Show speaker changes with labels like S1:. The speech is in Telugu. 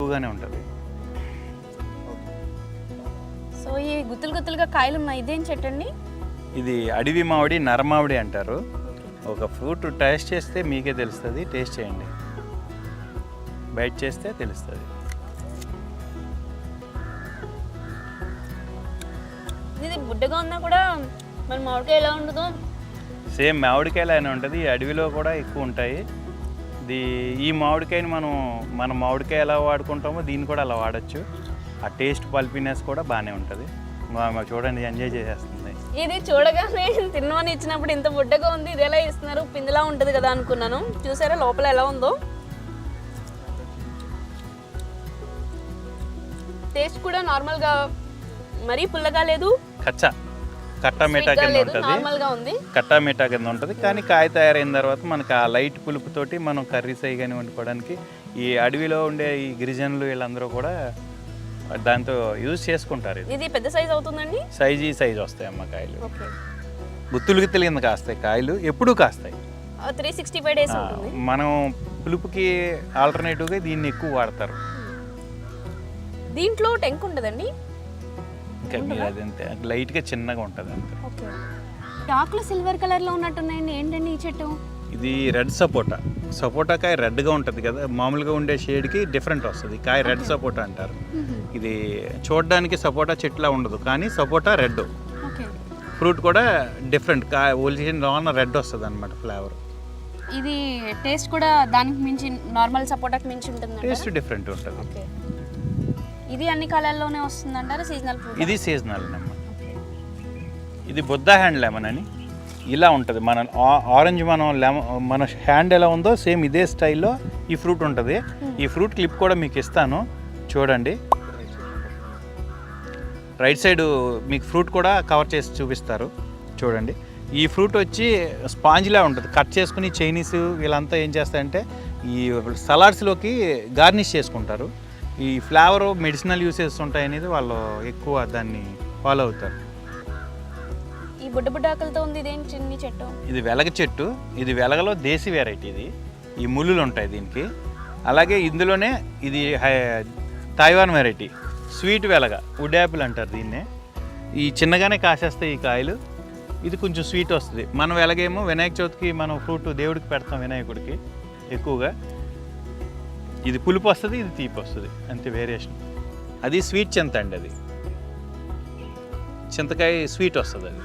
S1: ఎక్కువగానే ఉంటుంది.
S2: సో ఈ గుత్తులుగా కాయలు ఉన్నాయి, ఇదేం చెట్టు అండి?
S1: ఇది అడవి మామిడి, నరమామిడి అంటారు. ఒక ఫ్రూట్ టేస్ట్ చేస్తే మీకే తెలుస్తుంది. టేస్ట్ చేయండి, బైట్ చేస్తే తెలుస్తుంది.
S2: ఇది బుడ్డగా ఉన్నా కూడా మన మామిడికాయ ఎలా ఉండదు,
S1: సేమ్ మామిడికాయలు అయినా ఉంటుంది. అడవిలో కూడా ఎక్కువ ఉంటాయి. ఈ మామిడికాయని మన మామిడికాయ ఎలా వాడుకుంటామో దీన్ని కూడా అలా వాడచ్చు. ఆ టేస్ట్ పల్పినెస్ కూడా బాగానే ఉంటుంది. చూడండి, ఎంజాయ్ చేసేస్తుంది.
S2: ఇది చూడగానే తిన్నమని ఇచ్చినప్పుడు ఇంత బుడ్డగా ఉంది, ఇది ఎలా ఇస్తున్నారు, పిందిలా ఉంటుంది కదా అనుకున్నాను. చూసారా లోపల ఎలా ఉందో. టేస్ట్ కూడా నార్మల్గా, మరీ పుల్లగా లేదు,
S1: కట్టా మీఠా కింద ఉంటుంది. కట్టా మీఠా కింద ఉంటుంది. కానీ కాయ తయారైన తర్వాత మనకు ఆ లైట్ పులుపుతోటి మనం కర్రీస్ అవి కానీ వండుకోవడానికి ఈ అడవిలో ఉండే ఈ గిరిజనులు వీళ్ళందరూ కూడా దాంతో యూజ్ చేసుకుంటారు.
S2: ఇది పెద్ద సైజ్ అవుతుందండి?
S1: సైజ్ వస్తాయి అమ్మ కాయలు. గుత్తులు కింద కాస్తాయి కాయలు, ఎప్పుడూ కాస్తాయి.
S2: 365 డేస్ ఉంటుంది.
S1: మనం పులుపుకి ఆల్టర్నేటివ్గా దీన్ని ఎక్కువ వాడతారు.
S2: దీంట్లో టెంక్ ఉండదండి?
S1: ఇంకా మీరు అదంతే, లైట్గా చిన్నగా ఉంటుంది అంతే.
S2: ఆకులు సిల్వర్ కలర్లో ఉన్నట్టున్నాయండి, ఏంటండి ఈ చెట్టు?
S1: ఇది రెడ్ సపోటా కాయ రెడ్గా ఉంటుంది కదా, మామూలుగా ఉండే షేడ్కి డిఫరెంట్ వస్తుంది. కాయ రెడ్ సపోటా అంటారు. ఇది చూడడానికి సపోటా చెట్లా ఉండదు, కానీ సపోటా రెడ్. ఫ్రూట్ కూడా డిఫరెంట్, కాయ లోన రెడ్ వస్తుంది అనమాట ఫ్లేవర్.
S2: ఇది టేస్ట్ కూడా దానికి మించి, నార్మల్ సపోటాకి మించి ఉంటుంది,
S1: టేస్ట్ డిఫరెంట్ ఉంటుంది.
S2: ఇది అన్ని కాలాల్లోనే వస్తుంది అంటారు? Seasonal fruit?
S1: ఇది సీజనల్ అన్నమాట. ఇది బుద్ధ హ్యాండ్ లెమన్ అని ఇలా ఉంటుంది. మన ఆరెంజ్ మన హ్యాండ్ ఎలా ఉందో సేమ్ ఇదే స్టైల్లో ఈ ఫ్రూట్ ఉంటుంది. ఈ ఫ్రూట్ క్లిప్ కూడా మీకు ఇస్తాను, చూడండి. రైట్ సైడ్ మీకు ఫ్రూట్ కూడా కవర్ చేసి చూపిస్తారు, చూడండి. ఈ ఫ్రూట్ వచ్చి స్పాంజ్లా ఉంటుంది. కట్ చేసుకుని చైనీస్ వీళ్ళంతా ఏం చేస్తారంటే ఈ సలాడ్స్లోకి గార్నిష్ చేసుకుంటారు. ఈ ఫ్లేవర్ మెడిసినల్ యూసెస్ ఉంటాయి అనేది వాళ్ళు ఎక్కువ దాన్ని ఫాలో అవుతారు.
S2: ఈ బుడ్డ ఆకులతో ఉంది, ఇదేం చిన్ని చెట్టు?
S1: ఇది వెలగ చెట్టు. ఇది వెలగలో దేశీ వెరైటీ. ఇది ఈ ముళ్ళులు ఉంటాయి దీనికి. అలాగే ఇందులోనే ఇది తైవాన్ వెరైటీ, స్వీట్ వెలగ, వుడ్ యాపిల్ అంటారు దీన్నే. ఈ చిన్నగానే కాసేస్తాయి ఈ కాయలు. ఇది కొంచెం స్వీట్ వస్తుంది. మన వెలగేమో వినాయక చవితికి మనం ఫ్రూట్ దేవుడికి పెడతాం, వినాయకుడికి ఎక్కువగా. ఇది పులుపు వస్తుంది, ఇది తీపి వస్తుంది, అంతే వేరియేషన్. అది స్వీట్ చింత అండి, అది చింతకాయ స్వీట్ వస్తుంది అది.